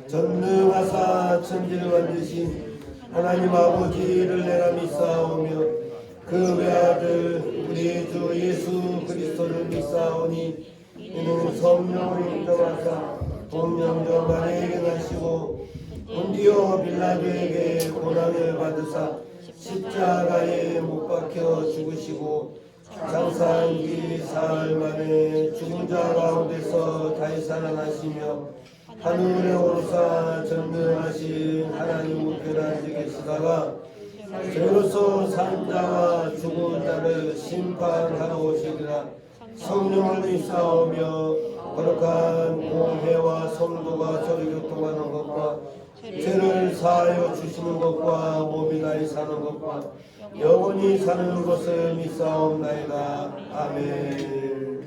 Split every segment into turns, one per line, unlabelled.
전능하사 천지를 만드신 하나님 아버지를 내가 믿사오며 그 외아들 우리 주 예수 그리스도를 믿사오니 이는 성령을 인정하사 본명저 마리아에게 나시고 본디오 빌라도에게 고난을 받으사 십자가에 못 박혀 죽으시고 장사한 지 사흘 만에 죽은 자 가운데서 다시 살아나시며 하늘에 오르사 전능하신 하나님 우편에 앉아 계시다가 죄로서 산 자와 죽은 자를 심판하러 오시리라. 성령을 믿사오며 거룩한 공회와 성도가 서로 교통하는 것과 죄를 사하여 주시는 것과 몸이 나이 사는 것과 영원히 사는 것을 믿사옵나이다. 아멘.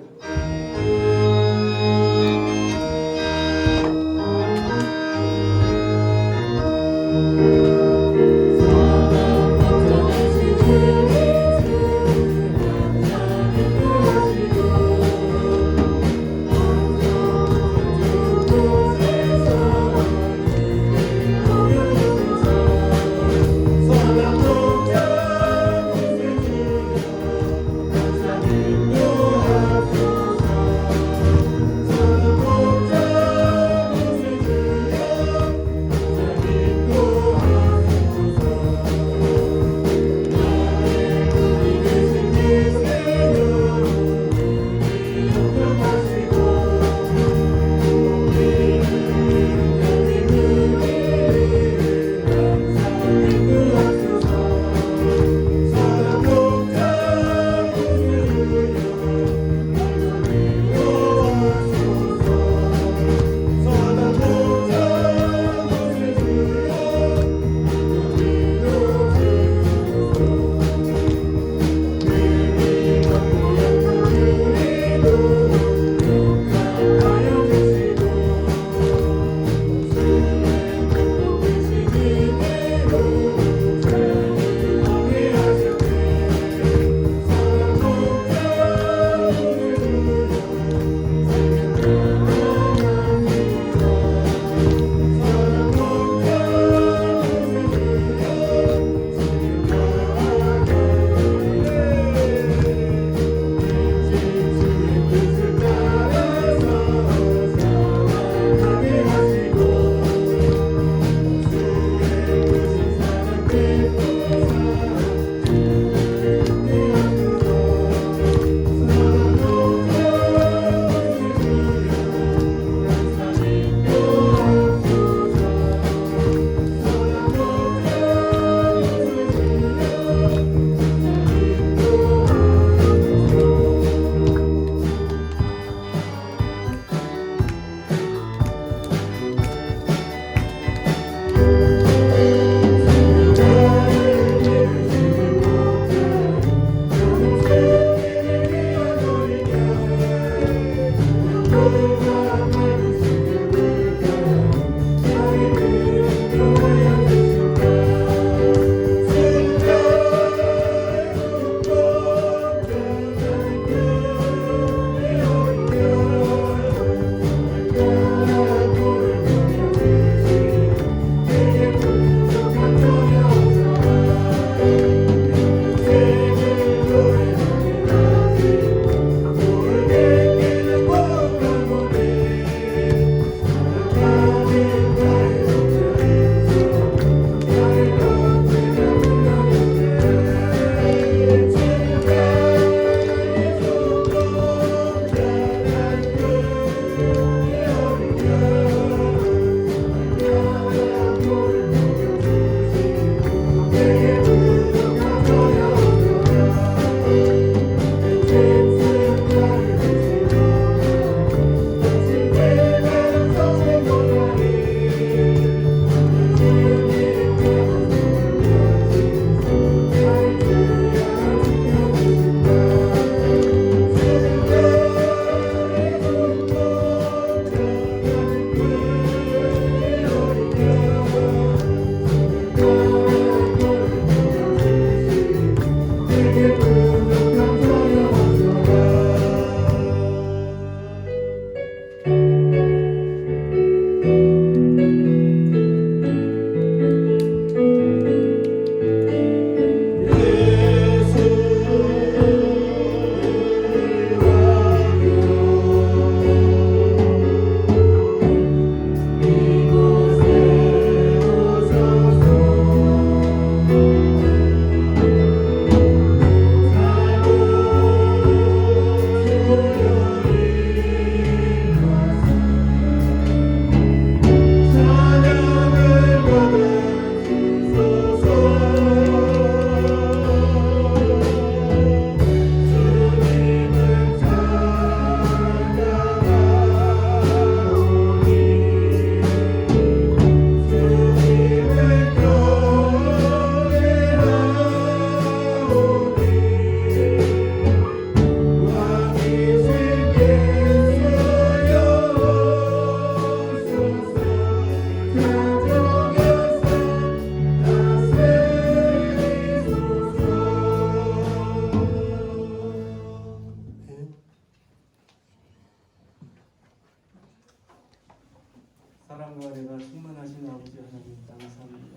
사랑과 은혜가 충만하신 아버지 하나님 감사합니다.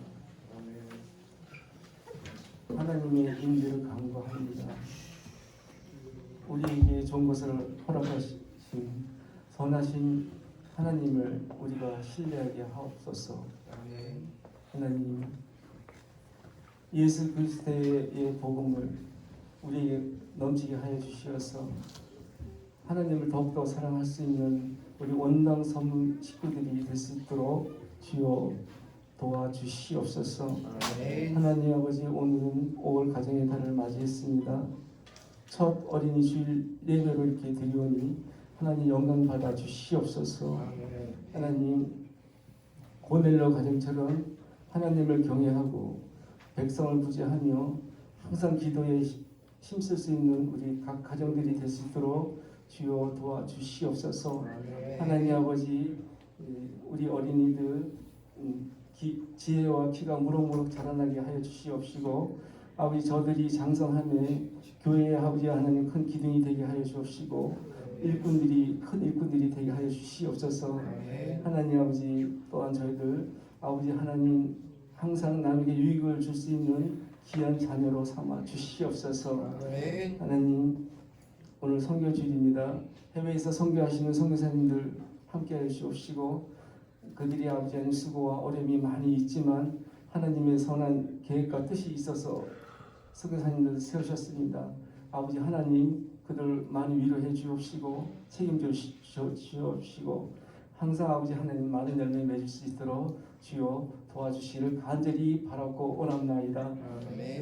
하나님의 인도를 간구합니다. 우리에게 좋은 것을 허락하신 선하신 하나님을 우리가 신뢰하게 하옵소서. 하나님, 예수 그리스도의 복음을 우리에게 넘치게 하여 주시어서 하나님을 더욱더 사랑할 수 있는 우리 원당 선문 식구들이 될 수 있도록 주여 도와주시옵소서. 하나님 아버지, 오늘은 5월 가정의 달을 맞이했습니다. 첫 어린이 주일 예배로 이렇게 드리오니 하나님 영광 받아 주시옵소서. 하나님, 고넬료 가정처럼 하나님을 경외하고 백성을 구제하며 항상 기도에 힘쓸 수 있는 우리 각 가정들이 될 수 있도록 주여 도와주시옵소서. 하나님 아버지, 우리 어린이들 지혜와 키가 무럭무럭 자라나게 하여 주시옵시고, 아버지 저들이 장성함에 교회의 아버지 하나님 큰 기둥이 되게 하여 주옵시고, 일꾼들이 큰 일꾼들이 되게 하여 주시옵소서. 하나님 아버지, 또한 저희들 아버지 하나님 항상 남에게 유익을 줄 수 있는 귀한 자녀로 삼아 주시옵소서. 하나님, 오늘 선교주일입니다. 해외에서 선교하시는 선교사님들 함께하여 주옵시고, 그들이 아버지 하나님 수고와 어려움이 많이 있지만 하나님의 선한 계획과 뜻이 있어서 선교사님들을 세우셨습니다. 아버지 하나님, 그들 많이 위로해 주옵시고 책임져 주옵시고, 항상 아버지 하나님 많은 열매 맺을 수 있도록 주여 도와주시기를 간절히 바라고 원합나이다.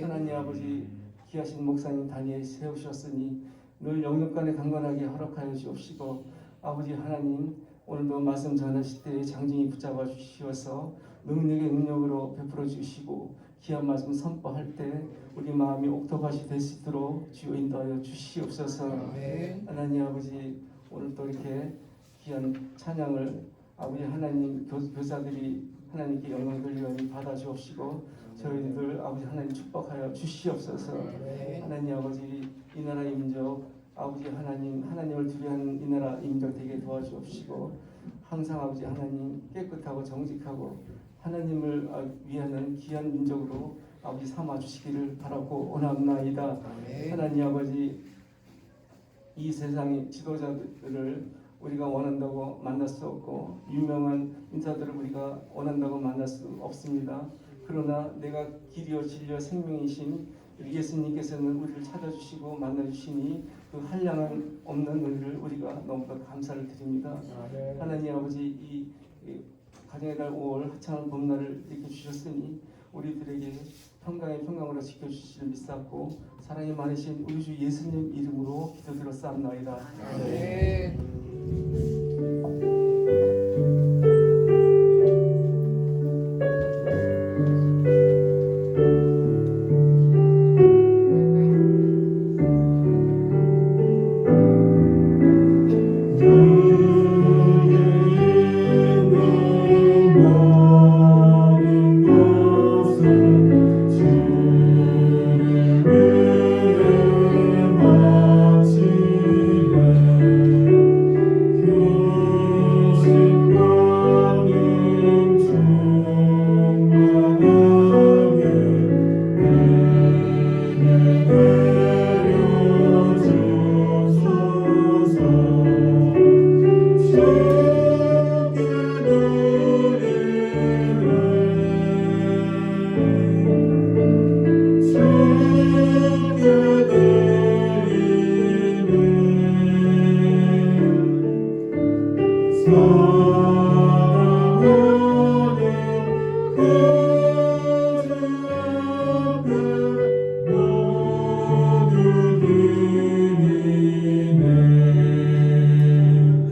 하나님 아버지, 귀하신 목사님 다니엘 세우셨으니 늘 영육간에 강건하게 허락하여 주옵시고, 아버지 하나님, 오늘도 말씀 전하실 때 장중히 붙잡아 주시어서 능력의 능력으로 베풀어 주시고, 귀한 말씀 선포할 때 우리 마음이 옥토밭이 될 수 있도록 주여 인도하여 주시옵소서. 하나님 아버지, 오늘 또 이렇게 귀한 찬양을 아버지 하나님 교사들이 하나님께 영광 돌리오니 받아 주옵시고, 저희들 아버지 하나님 축복하여 주시옵소서. 하나님 아버지, 이 나라 민족 아버지 하나님, 하나님을 두려워하는 이 나라 민족 되게 도와주옵시고, 항상 아버지 하나님 깨끗하고 정직하고 하나님을 위하는 귀한 민족으로 아버지 삼아 주시기를 바라고 원합나이다. 하나님 아버지, 이 세상의 지도자들을 우리가 원한다고 만날 수 없고 유명한 인사들을 우리가 원한다고 만날 수 없습니다. 그러나 내가 길이요 진리요 생명이신 예수님께서는 우리를 찾아주시고 만나주시니 그 한량은 없는 은혜를 우리가 너무나 감사를 드립니다. 하나님 아버지, 이 가정의 달 5월 하찮은 봄날을 이렇게 주셨으니 우리들에게 평강의 평강으로 지켜주실 믿사옵고, 사랑이 많으신 우리 주 예수님 이름으로 기도드렸사옵나이다.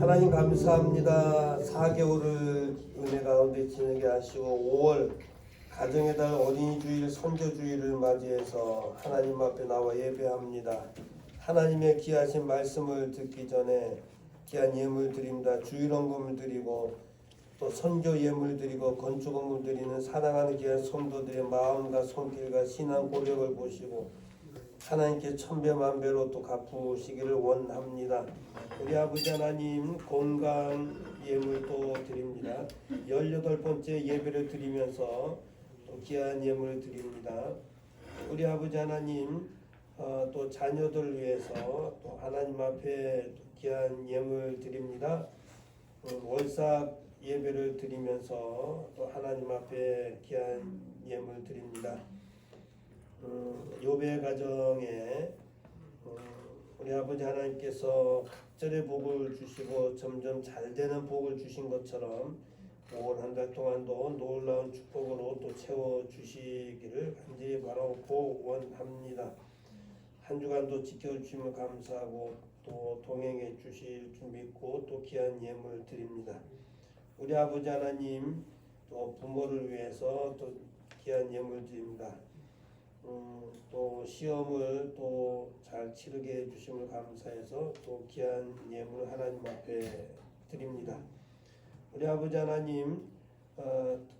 하나님 감사합니다. 4개월을 은혜 가운데 지내게 하시고 5월 가정의 달 어린이 주일 선교 주일을 맞이해서 하나님 앞에 나와 예배합니다. 하나님의 귀하신 말씀을 듣기 전에 귀한 예물 드립니다. 주일 헌금을 드리고 또 선교 예물 드리고 건축 건물 드리는 사랑하는 귀한 성도들의 마음과 손길과 신앙 고백을 보시고 하나님께 천배만배로 또 갚으시기를 원합니다. 우리 아버지 하나님 건강 예물도 드립니다. 18번째 예배를 드리면서 또 귀한 예물을 드립니다. 우리 아버지 하나님 또 자녀들 위해서 또 하나님 앞에 귀한 예물 드립니다. 월삭 예배를 드리면서 또 하나님 앞에 귀한 예물 드립니다. 욥의 가정에 우리 아버지 하나님께서 각절의 복을 주시고 점점 잘 되는 복을 주신 것처럼 5월 한 달 동안도 놀라운 축복으로 또 채워 주시기를 간절히 바라고 원합니다. 한 주간도 지켜주시면 감사하고 또 동행해 주실 줄 믿고 또 귀한 예물 드립니다. 우리 아버지 하나님 또 부모를 위해서 또 귀한 예물 드립니다. 또 시험을 또 잘 치르게 해주심을 감사해서 또 귀한 예물 하나님 앞에 드립니다. 우리 아버지 하나님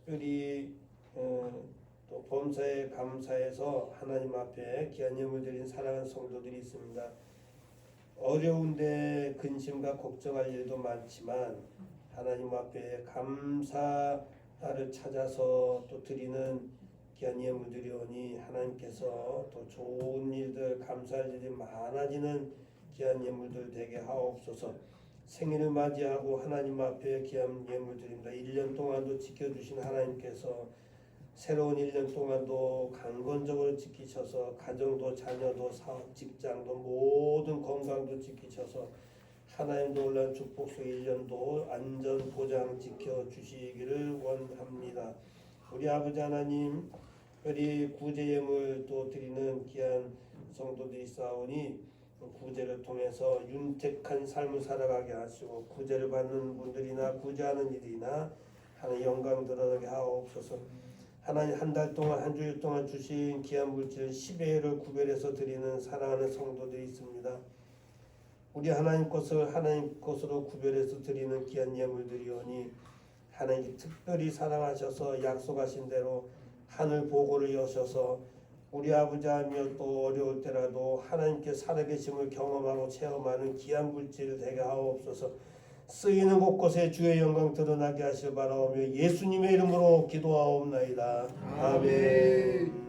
특별히 또 범사에 감사해서 하나님 앞에 귀한 예물 드린 사랑하는 성도들이 있습니다. 어려운데 근심과 걱정할 일도 많지만 하나님 앞에 감사를 찾아서 또 드리는 귀한 예물 드리오니 하나님께서 또 좋은 일들 감사할 일이 많아지는 귀한 예물들 되게 하옵소서. 생일을 맞이하고 하나님 앞에 귀한 예물 드립니다. 1년 동안도 지켜주신 하나님께서 새로운 1년 동안도 강건적으로 지키셔서 가정도 자녀도 사업 직장도 모든 건강도 지키셔서 하나님 놀라운 축복 속 1년도 안전 보장 지켜주시기를 원합니다. 우리 아버지 하나님 우리 구제 예물 또 드리는 귀한 성도들이 있사오니 구제를 통해서 윤택한 삶을 살아가게 하시고 구제를 받는 분들이나 구제하는 일이나 하나님 영광 드러나게 하옵소서. 하나님 한 달 동안 한 주일 동안 주신 귀한 물질 10의 회를 구별해서 드리는 사랑하는 성도들이 있습니다. 우리 하나님 것을 하나님 것으로 구별해서 드리는 귀한 예물들이오니 하나님이 특별히 사랑하셔서 약속하신 대로 하늘 보고를 여셔서 우리 아버지 하며 또 어려울 때라도 하나님께 살아계심을 경험하고 체험하는 귀한 물질을 되게 하옵소서. 쓰이는 곳곳에 주의 영광 드러나게 하시길 바라오며 예수님의 이름으로 기도하옵나이다. 아멘.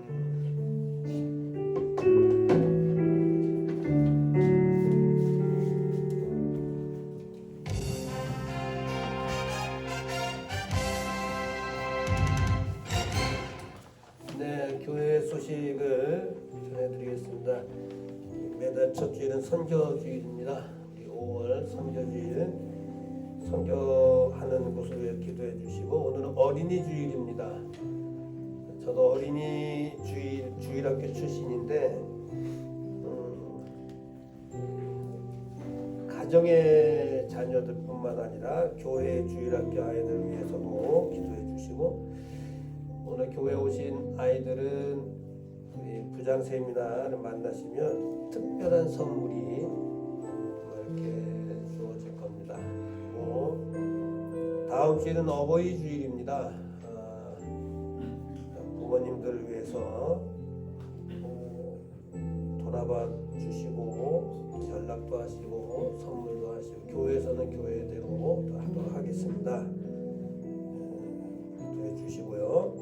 네, 교회 소식을 전해드리겠습니다. 매달 첫 주일은 선교주일입니다. 5월 선교주일 선교하는 곳을 위해 기도해 주시고 오늘은 어린이 주일입니다. 저도 어린이 주일학교 출신인데 가정의 자녀들뿐만 아니라 교회 주일학교 아이들을 위해서도 기도해 주시고 오늘 교회 오신 아이들은 우리 부장 세미나를 만나시면 특별한 선물이 이렇게 주어질 겁니다. 다음 주일은 어버이 주일입니다. 부모님들을 위해서 돌아봐 주시고 연락도 하시고 선물도 하시고 교회에서는 교회대로 하도록 하겠습니다. 기도해 주시고요.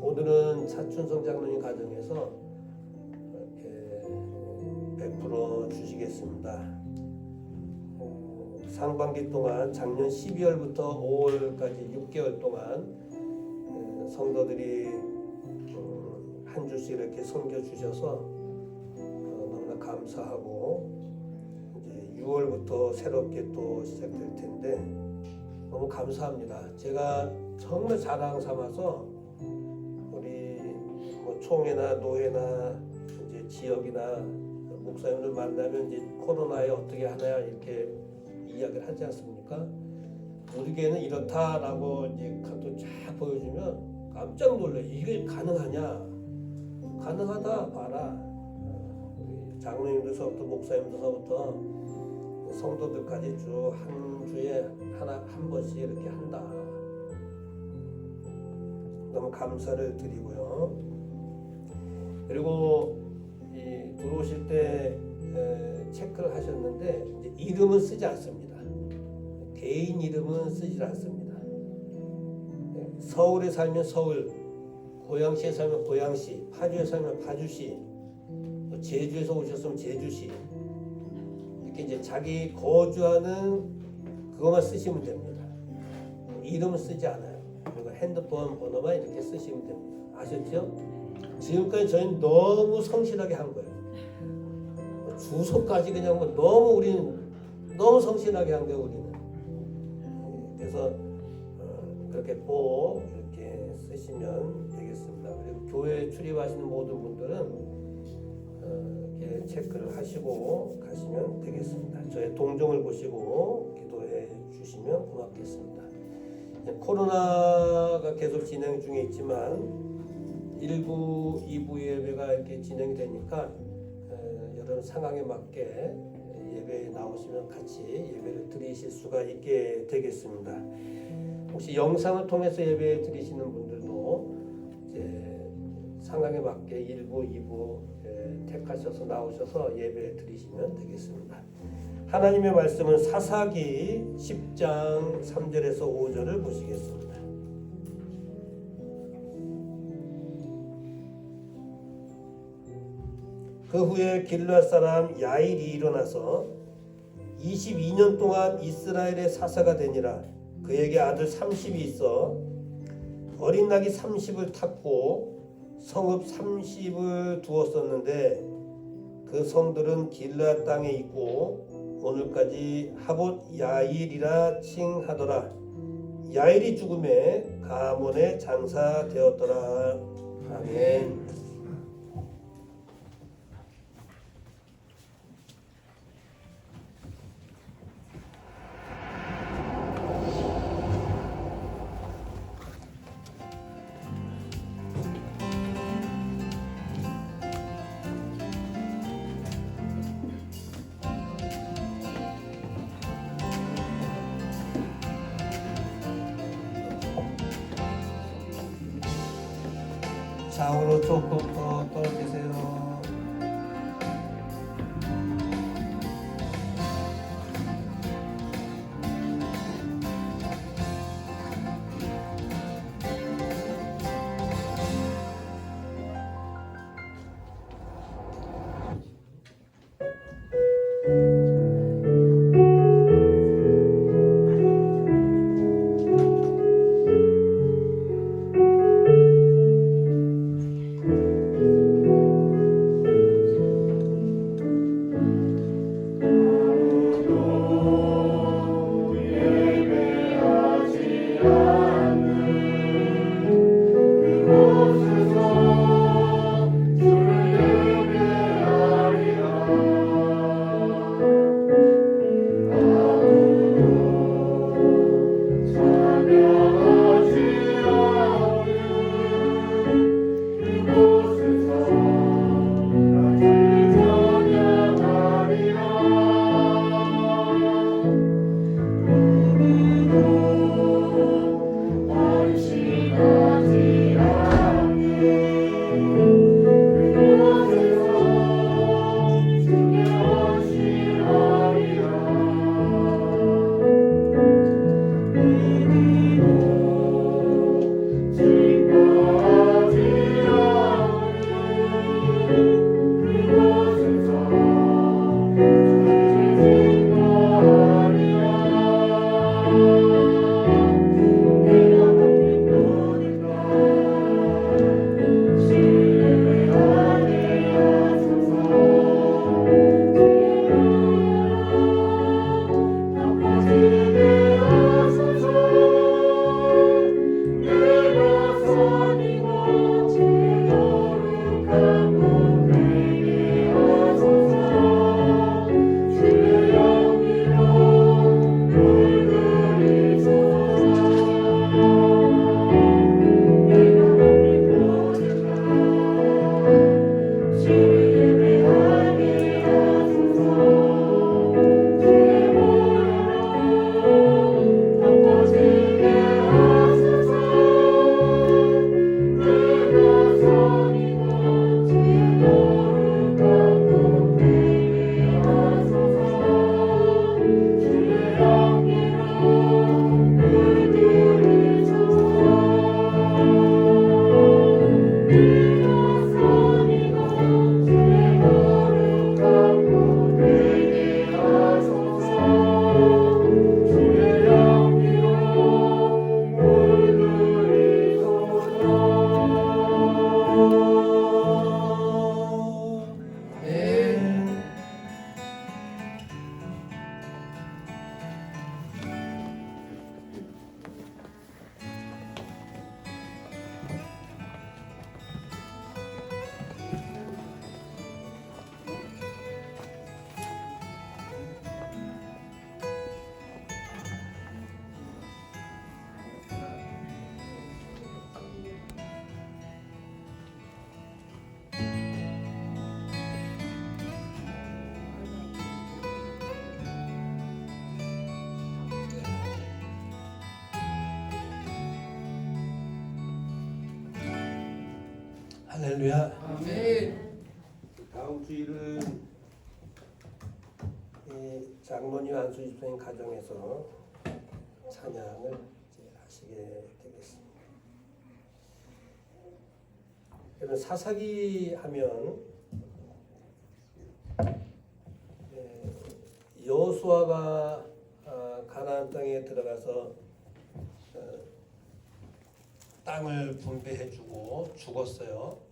오늘은 차춘성 장로님 가정에서 이렇게 베풀어 주시겠습니다. 상반기 동안 작년 12월부터 5월까지 6개월 동안 성도들이 한 주씩 이렇게 섬겨 주셔서 너무나 감사하고 이제 6월부터 새롭게 또 시작될 텐데 너무 감사합니다. 제가 정말 자랑 삼아서 우리 뭐 총회나 노회나 이제 지역이나 목사님들 만나면 이제 코로나에 어떻게 하냐 이렇게 이야기를 하지 않습니까? 우리 교회는 이렇다라고 이제 카톡 쫙 보여주면 깜짝 놀래. 이게 가능하냐? 가능하다 봐라. 우리 장로님들서부터 목사님들서부터 성도들까지 쭉 한 주에 한 번씩 이렇게 한다. 너무 감사를 드리고요. 그리고 들어오실 때 체크를 하셨는데 이제 이름은 쓰지 않습니다. 개인 이름은 쓰지 않습니다. 서울에 살면 서울, 고양시에 살면 고양시, 파주에 살면 파주시, 제주에서 오셨으면 제주시, 이렇게 이제 자기 거주하는 그것만 쓰시면 됩니다. 이름은 쓰지 않아요. 그리고 핸드폰 번호만 이렇게 쓰시면 됩니다. 아셨죠? 지금까지 저희는 너무 성실하게 한 거예요. 주소까지 그냥 뭐 너무 우리는 너무 성실하게 한 거예요. 우리는. 그래서 그렇게 꼭 이렇게 쓰시면 되겠습니다. 그리고 교회 출입하시는 모든 분들은 이렇게 체크를 하시고 가시면 되겠습니다. 저의 동정을 보시고 기도해 주시면 고맙겠습니다. 코로나가 계속 진행 중에 있지만 1부, 2부 예배가 이렇게 진행이 되니까 여러분 상황에 맞게 예배에 나오시면 같이 예배를 드리실 수가 있게 되겠습니다. 혹시 영상을 통해서 예배 드리시는 분들도 이제 상황에 맞게 1부, 2부 택하셔서 나오셔서 예배 드리시면 되겠습니다. 하나님의 말씀은 사사기 10장 3절에서 5절을 보시겠습니다. 그 후에 길르앗 사람 야일이 일어나서 22년 동안 이스라엘의 사사가 되니라. 그에게 아들 30이 있어 어린 낙이 30을 탔고 성읍 30을 두었었는데 그 성들은 길르앗 땅에 있고 오늘까지 하봇 야일이라 칭하더라. 야일이 죽음에 가몬에 장사되었더라. 아멘. 좌우로 조금 더 떨어지세요. 할렐루야.
아멘.
다음 주일은 이 장로님 안수 집사님 가정에서 찬양을 이제 하시게 되겠습니다. 여러분 사사기 하면 여호수아가 가나안 땅에 들어가서 땅을 분배해주고 죽었어요.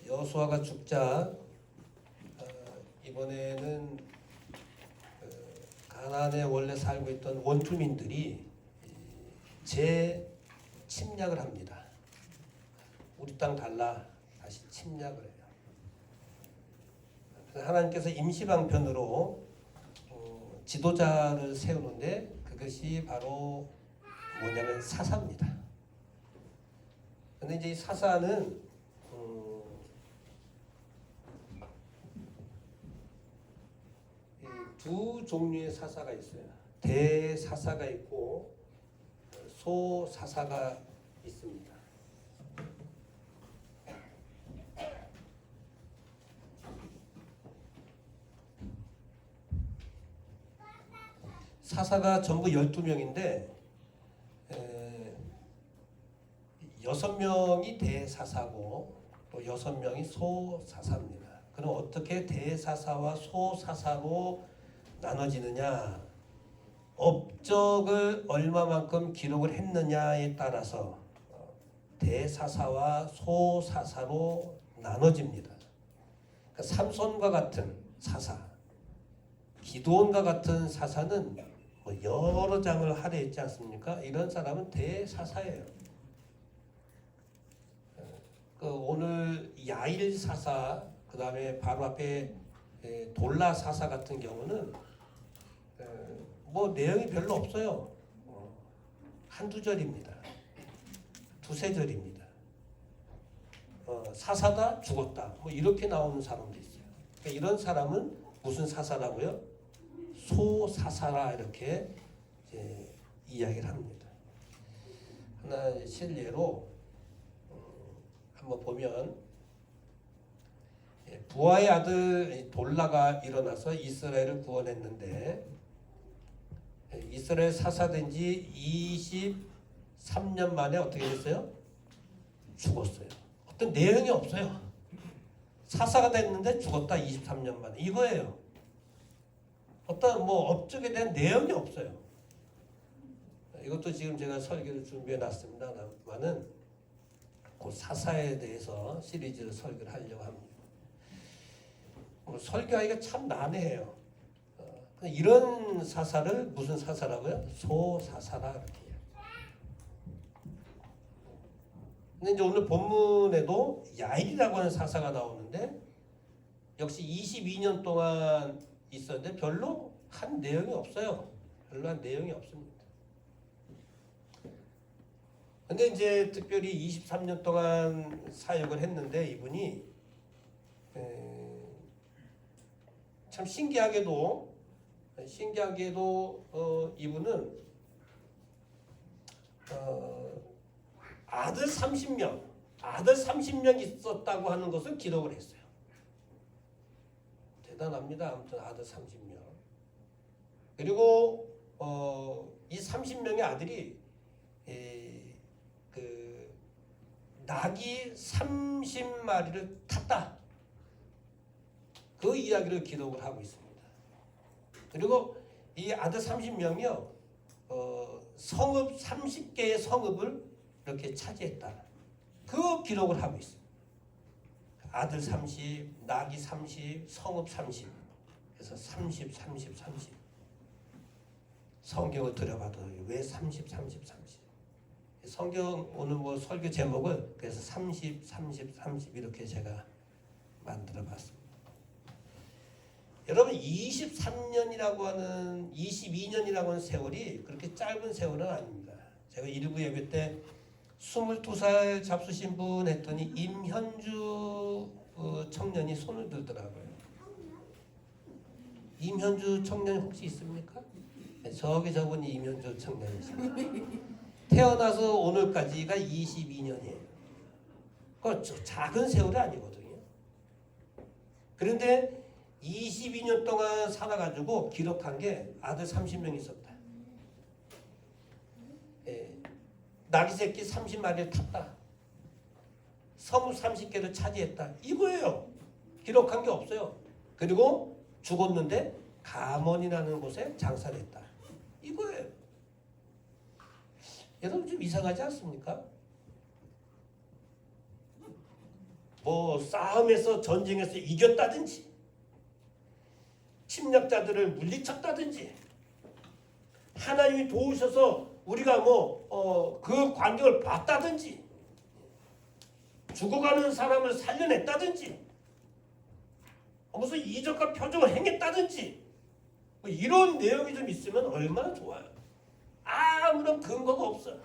여호수아가 죽자 이번에는 가나안에 원래 살고 있던 원주민들이 재침략을 합니다. 우리 땅 달라 다시 침략을 해요. 그래서 하나님께서 임시방편으로 지도자를 세우는데 그것이 바로 뭐냐면 사사입니다. 근데 이제 이 사사는 두 종류의 사사가 있어요. 대사사가 있고 소사사가 있습니다. 사사가 전부 12명인데 6명이 대사사고 또 6명이 소사사입니다. 그럼 어떻게 대사사와 소사사로 나눠지느냐? 업적을 얼마만큼 기록을 했느냐에 따라서 대사사와 소사사로 나눠집니다. 그러니까 삼손과 같은 사사, 기드온과 같은 사사는 뭐 여러 장을 할애했지 않습니까? 이런 사람은 대사사예요. 그 오늘 야일 사사, 그 다음에 바로 앞에 돌라 사사 같은 경우는 뭐 내용이 별로 없어요. 한두 절입니다. 두세 절입니다. 사사다 죽었다 뭐 이렇게 나오는 사람도 있어요. 그러니까 이런 사람은 무슨 사사라고요? 소사사라 이렇게 이제 이야기를 합니다. 하나 실례로 한번 보면 부하의 아들 돌라가 일어나서 이스라엘을 구원했는데 이스라엘 사사된 지 23년 만에 어떻게 됐어요? 죽었어요. 어떤 내용이 없어요. 사사가 됐는데 죽었다 23년 만에 이거예요. 어떤 뭐 업적에 대한 내용이 없어요. 이것도 지금 제가 설교를 준비해 놨습니다만은 그 사사에 대해서 시리즈를 설교를 하려고 합니다. 설교하기가 참 난해해요. 이런 사사를 무슨 사사라고요? 소사사라 이렇게. 근데 이제 오늘 본문에도 야일이라고 하는 사사가 나오는데 역시 22년 동안 있었는데 별로 한 내용이 없어요. 별로 한 내용이 없습니다. 근데 이제 특별히 23년 동안 사역을 했는데 이분이 참 신기하게도 이분은 아들 30명 있었다고 하는 것을 기록을 했어요. 대단합니다. 아무튼 아들 30명. 그리고 이 30명의 아들이 그 낙이 30마리를 탔다. 그 이야기를 기록을 하고 있습니다. 그리고 이 아들 30명이요. 성읍 30개의 성읍을 이렇게 차지했다. 그 기록을 하고 있어요. 아들 30, 낙이 30, 성읍 30. 그래서 30. 성경을 들여봐도 왜 30. 성경 오늘 뭐 설교 제목을 그래서 30 이렇게 제가 만들어 봤습니다. 여러분 22년이라고 하는 세월이 그렇게 짧은 세월은 아닙니다. 제가 일부 예배 때 22살 잡수신 분 했더니 임현주 청년이 손을 들더라고요. 임현주 청년 혹시 있습니까? 네, 저분이 임현주 청년이십니다. 태어나서 오늘까지가 22년이에요. 작은 세월이 아니거든요. 그런데 22년 동안 살아가지고 기록한 게 아들 30명 있었다. 나귀 새끼 30마리를 탔다. 성읍 30개를 차지했다. 이거예요. 기록한 게 없어요. 그리고 죽었는데 가몬이라는 곳에 장사를 했다. 이거예요. 여러분 좀 이상하지 않습니까? 뭐 싸움에서 전쟁에서 이겼다든지 침략자들을 물리쳤다든지 하나님이 도우셔서 우리가 그 광경을 봤다든지 죽어가는 사람을 살려냈다든지 무슨 이적과 표적을 행했다든지 뭐 이런 내용이 좀 있으면 얼마나 좋아요. 아무런 근거가 없어요.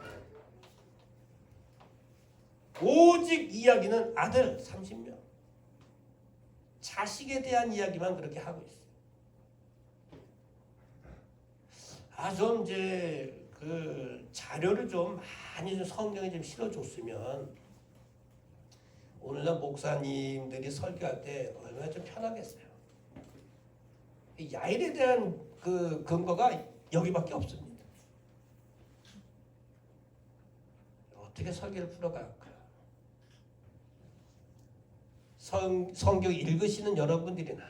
오직 이야기는 아들 30명 자식에 대한 이야기만 그렇게 하고 있어요. 좀 이제 그 자료를 좀 많이 좀 성경에 좀 실어줬으면 오늘날 목사님들이 설교할 때 얼마나 좀 편하겠어요. 야일에 대한 그 근거가 여기밖에 없습니다. 어떻게 설교를 풀어갈까요? 성경 읽으시는 여러분들이나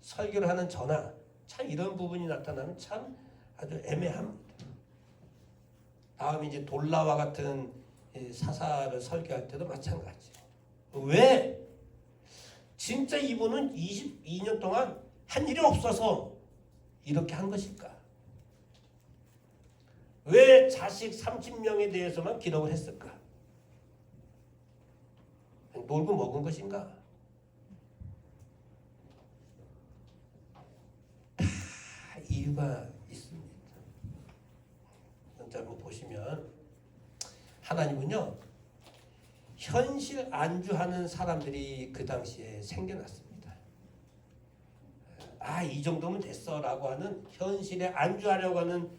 설교를 하는 저나 참 이런 부분이 나타나면 참 아주 애매합니다. 다음 이제 돌라와 같은 사사를 설교할 때도 마찬가지. 왜? 진짜 이분은 22년 동안 한 일이 없어서 이렇게 한 것일까? 왜 자식 30명에 대해서만 기록을 했을까? 놀고 먹은 것인가? 다 이유가 있습니다. 한번 보시면 하나님은요 현실 안주하는 사람들이 그 당시에 생겨났습니다. 이 정도면 됐어 라고 하는 현실에 안주하려고 하는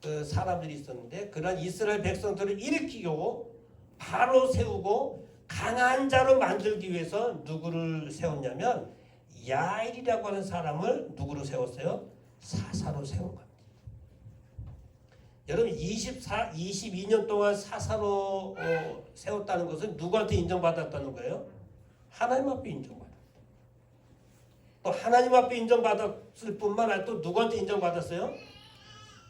그 사람들이 있었는데 그런 이스라엘 백성들을 일으키고 바로 세우고 강한 자로 만들기 위해서 누구를 세웠냐면 야일이라고 하는 사람을 누구로 세웠어요? 사사로 세운 겁니다. 여러분 22년 동안 사사로 세웠다는 것은 누구한테 인정받았다는 거예요? 하나님 앞에 인정받았다. 또 하나님 앞에 인정받았을 뿐만 아니라 또 누구한테 인정받았어요?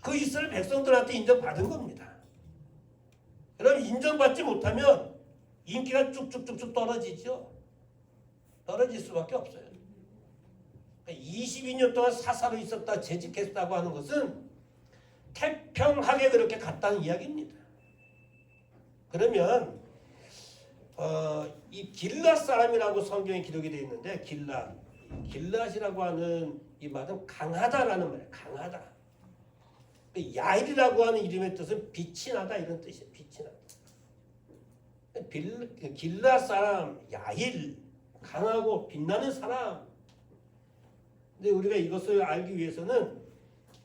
그 이스라엘 백성들한테 인정받은 겁니다. 여러분 인정받지 못하면 인기가 쭉쭉쭉쭉 떨어지죠. 떨어질 수밖에 없어요. 22년 동안 사사로 있었다 재직했다고 하는 것은 태평하게 그렇게 갔다는 이야기입니다. 그러면 이 길랏 사람이라고 성경에 기록이 되어 있는데 길랏이라고 하는 이 말은 강하다라는 말이에요. 강하다. 야일이라고 하는 이름의 뜻은 빛이 나다 이런 뜻이에요. 빛이 나다. 길랏 사람 야일 강하고 빛나는 사람. 근데 우리가 이것을 알기 위해서는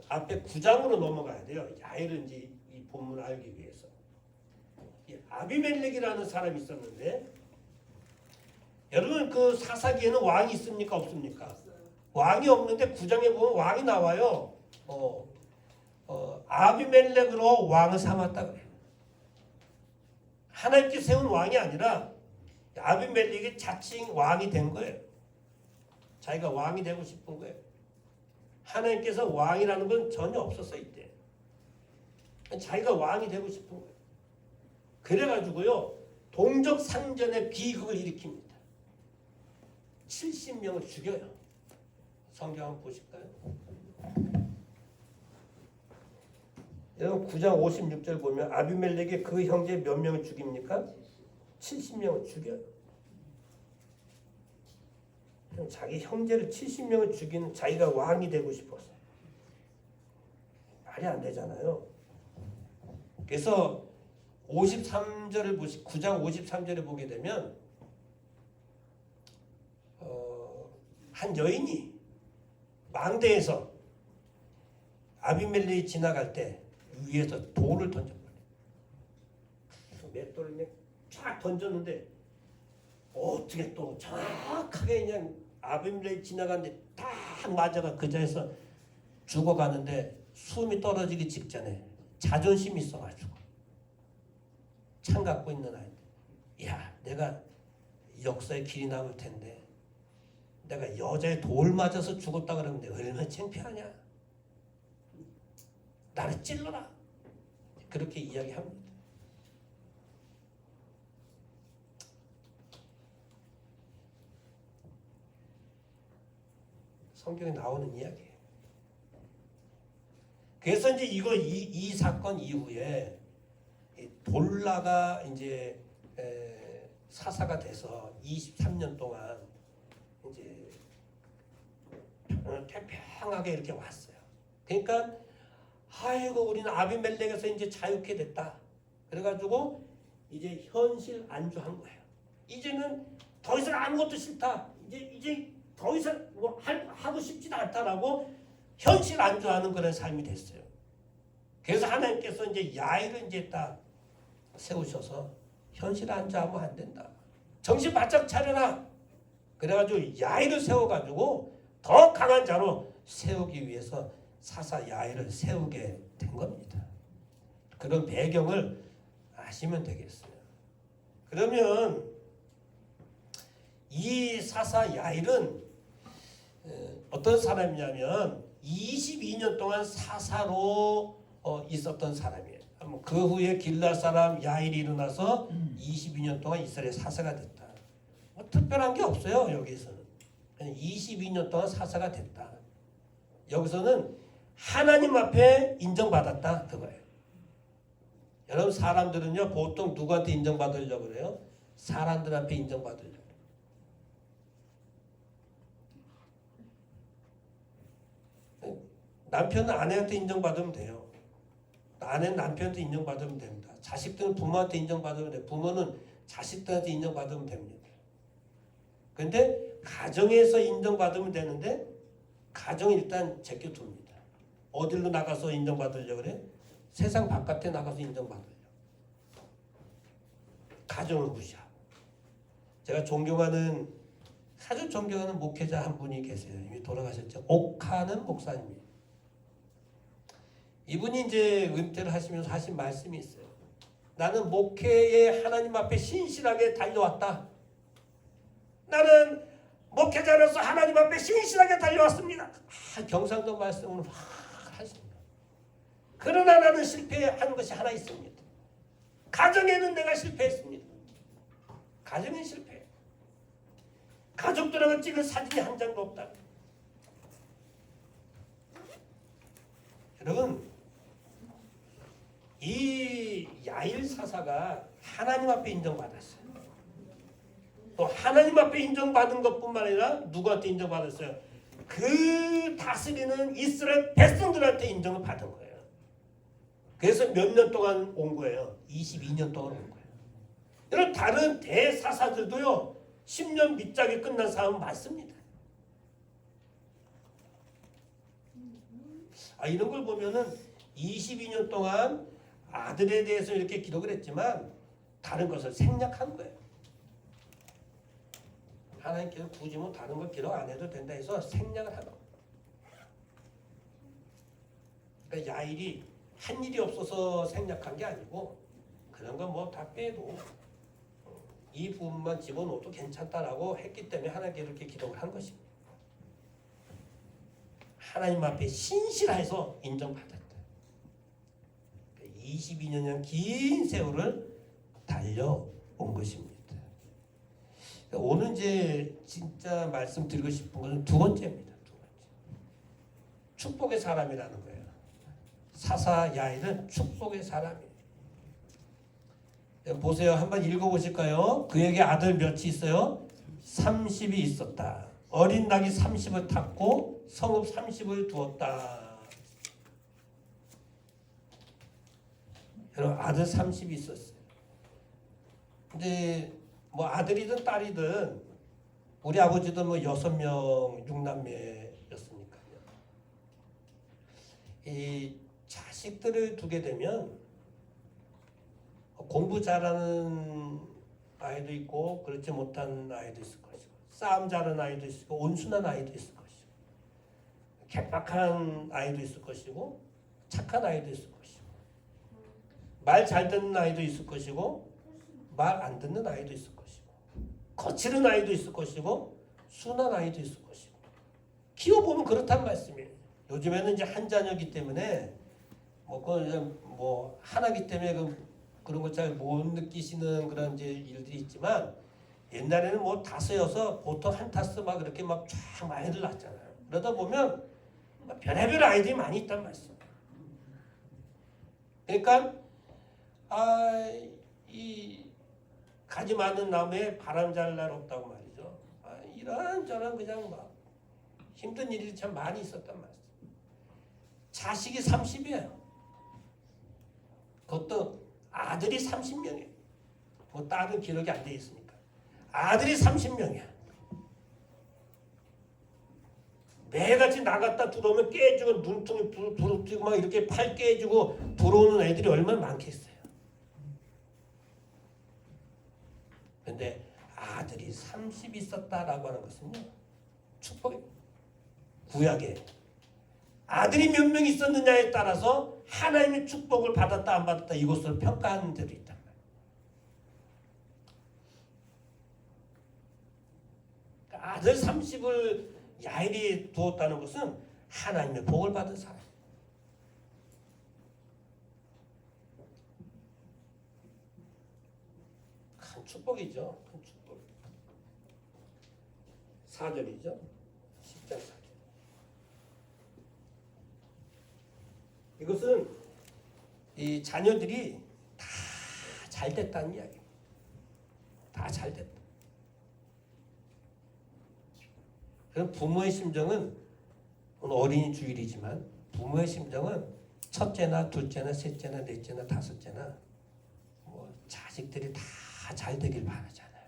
앞에 9장으로 넘어가야 돼요. 야일은 이제 이 본문을 알기 위해서. 아비멜렉이라는 사람이 있었는데 여러분 그 사사기에는 왕이 있습니까? 없습니까? 왕이 없는데 9장에 보면 왕이 나와요. 아비멜렉으로 왕을 삼았다 그래요. 하나님께 세운 왕이 아니라 아비멜렉이 자칭 왕이 된 거예요. 자기가 왕이 되고 싶은 거예요. 하나님께서 왕이라는 건 전혀 없었어요 이때. 자기가 왕이 되고 싶은 거예요. 그래가지고요 동족 상전의 비극을 일으킵니다. 70명을 죽여요. 성경 한번 보실까요? 여러분 9장 56절 보면 아비멜렉이 그 형제 몇 명을 죽입니까? 70명을 죽여요. 자기 형제를 70명을 죽이는 자기가 왕이 되고 싶어서 말이 안 되잖아요. 그래서 53절을 9장 53절을 보게 되면 한 여인이 망대에서 아비멜렉이 지나갈 때 위에서 돌을 던져버려요. 맷돌을 쫙 던졌는데 어떻게 또 정확하게 그냥 아비멜렉이 지나가는데 딱 맞아가 그 자리에서 죽어가는데 숨이 떨어지기 직전에 자존심이 있어가지고 창 갖고 있는 아이들, 야 내가 역사의 길이 남을 텐데 내가 여자의 돌 맞아서 죽었다 그러면 내가 얼마나 창피하냐, 나를 찔러라, 그렇게 이야기합니다. 성경에 나오는 이야기예요. 그래서 이제 이 사건 이후에 돌라가 이제 사사가 돼서 23년 동안 이제 태평하게 이렇게 왔어요. 그러니까 아이고 우리는 아비멜렉에서 이제 자유케 됐다. 그래가지고 이제 현실 안주한 거예요. 이제는 더 이상 아무것도 싫다. 이제 더 이상 뭐 하고 싶지도 않다라고 현실 안주하는 그런 삶이 됐어요. 그래서 하나님께서 이제 야일을 이제 딱 세우셔서 현실 안주하면 안 된다. 정신 바짝 차려라. 그래가지고 야일을 세워가지고 더 강한 자로 세우기 위해서 사사 야일을 세우게 된 겁니다. 그런 배경을 아시면 되겠어요. 그러면 이 사사 야일은 어떤 사람이냐면 22년 동안 사사로 있었던 사람이에요. 그 후에 길라 사람 야일이 일어나서 22년 동안 이스라엘 사사가 됐다. 뭐 특별한 게 없어요. 여기서는 22년 동안 사사가 됐다. 여기서는 하나님 앞에 인정받았다 그거예요. 여러분 사람들은요 보통 누구한테 인정받으려고 그래요? 사람들 앞에 인정받으려고. 남편은 아내한테 인정받으면 돼요. 아내는 남편한테 인정받으면 됩니다. 자식들은 부모한테 인정받으면 돼요. 부모는 자식들한테 인정받으면 됩니다. 그런데 가정에서 인정받으면 되는데 가정이 일단 제껴둡니다. 어디로 나가서 인정받으려고 그래? 세상 바깥에 나가서 인정받으려고. 가정을 무시하고. 제가 아주 존경하는 목회자 한 분이 계세요. 이미 돌아가셨죠. 옥하는 목사님이에요. 이분이 이제 은퇴를 하시면서 하신 말씀이 있어요. 나는 목회에 하나님 앞에 신실하게 달려왔다. 나는 목회자로서 하나님 앞에 신실하게 달려왔습니다. 경상도 말씀을 막 하십니다. 그러나 나는 실패한 것이 하나 있습니다. 가정에는 내가 실패했습니다. 가정은 실패. 가족들하고 찍은 사진이 한 장도 없다. 여러분 이 야일 사사가 하나님 앞에 인정받았어요. 또 하나님 앞에 인정받은 것뿐만 아니라 누구한테 인정받았어요? 그 다스리는 이스라엘 백성들한테 인정을 받은 거예요. 그래서 몇 년 동안 온 거예요? 22년 동안 온 거예요. 여러분 다른 대사사들도요 10년 밑짝에 끝난 사람은 많습니다. 이런 걸 보면은 22년 동안 아들에 대해서 이렇게 기록을 했지만 다른 것을 생략한 거예요. 하나님께서 굳이 뭐 다른 걸 기록 안 해도 된다 해서 생략을 하는 거예요. 그러니까 야일이 한 일이 없어서 생략한 게 아니고 그런 건 뭐 다 빼도 이 부분만 집어넣어도 괜찮다라고 했기 때문에 하나님께 이렇게 기록을 한 것입니다. 하나님 앞에 신실해서 인정받았다. 22년이란 긴 세월을 달려온 것입니다. 오늘 이제 진짜 말씀드리고 싶은 것은 두 번째입니다. 두 번째. 축복의 사람이라는 거예요. 사사 야일은 축복의 사람이에요. 보세요. 한번 읽어보실까요? 그에게 아들 몇이 있어요? 30이 있었다. 어린 낙이 30을 탔고 성읍 30을 두었다. 여러분 아들 30이 있었어요. 근데 뭐 아들이든 딸이든 우리 아버지도 뭐 6명 6남매였으니까요. 이 자식들을 두게 되면 공부 잘하는 아이도 있고 그렇지 못한 아이도 있을 것이고 싸움 잘하는 아이도 있고 온순한 아이도 있을 것이고 개박한 아이도 있을 것이고 착한 아이도 있을 것이고 말 잘 듣는 아이도 있을 것이고 말 안 듣는 아이도 있을 것이고 거칠은 아이도 있을 것이고 순한 아이도 있을 것이고 키워보면 그렇단 말씀이에요. 요즘에는 이제 한 자녀기 때문에 뭐 하나기 때문에 그런 거 잘 못 느끼시는 그런 이제 일들이 있지만 옛날에는 뭐 다섯여서 보통 한 타스 막 그렇게 막 쫙 많이들 낳잖아요. 그러다 보면 별의별 아이들이 많이 있단 말이에요. 그러니까 이 가지 많은 나무에 바람 잘 날 없다고 말이죠. 이런저런 그냥 막 힘든 일이 참 많이 있었단 말이에요. 자식이 30이에요. 그것도 아들이 30명이에요. 뭐 딸은 기록이 안 돼 있으니까. 아들이 30명이야. 매일같이 나갔다 들어오면 깨지고 눈통이 부르뜨고 막 이렇게 팔 깨지고 들어오는 애들이 얼마나 많겠어요. 근데 아들이 30 있었다라고 하는 것은요. 축복이에요. 구약에 아들이 몇 명 있었느냐에 따라서 하나님의 축복을 받았다 안 받았다 이것을 평가하는 데도 있단 말이에요. 그러니까 아들 30을 야일이 두었다는 것은 하나님의 복을 받은 사람. 큰 축복이죠. 큰 축복. 4절이죠. 10장 4절. 이것은 이 자녀들이 다 잘됐다는 이야기입니다. 다 잘됐다. 그럼 부모의 심정은 오늘 어린이 주일이지만 부모의 심정은 첫째나 둘째나 셋째나 넷째나 다섯째나 뭐 자식들이 다 잘 되길 바라잖아요.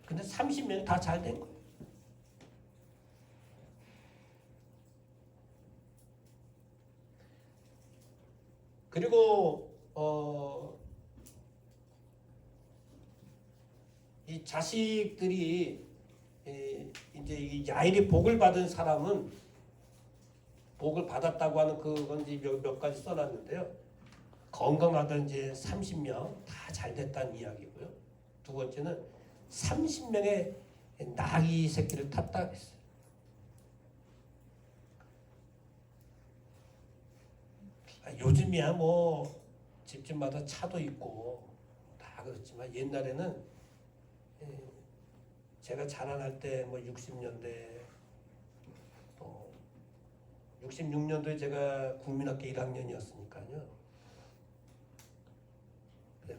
근데 30명 다 잘 된 거예요. 그리고 이 자식들이 이제 이 야일이 복을 받은 사람은 복을 받았다고 하는 그건 이제 몇 가지 써놨는데요. 건강하던 이제 30명 다 잘됐다는 이야기고요. 두 번째는 30명의 나귀 새끼를 탔다 했어요. 요즘이야 뭐 집집마다 차도 있고 다 그렇지만 옛날에는 제가 자라날 때 뭐 60년대 또 66년도에 제가 국민학교 1학년이었으니까요.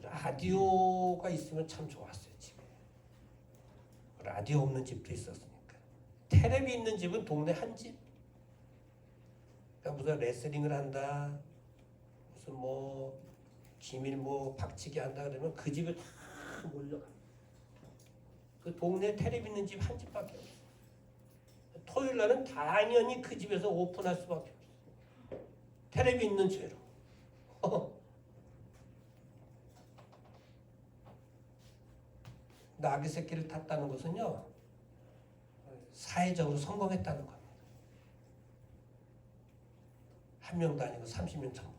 라디오가 있으면 참 좋았어요. 집에 라디오 없는 집도 있었으니까. 테레비 있는 집은 동네 한 집. 그러니까 무슨 레슬링을 한다, 무슨 뭐 기밀 뭐 박치기 한다 그러면 그 집에 다 몰려가. 그 동네 테레비 있는 집 한 집밖에 없어. 토요일 날은 당연히 그 집에서 오픈할 수밖에 없어. 테레비 있는 죄로. 나귀 새끼를 탔다는 것은요, 사회적으로 성공했다는 겁니다. 한 명도 아니고 30명 전부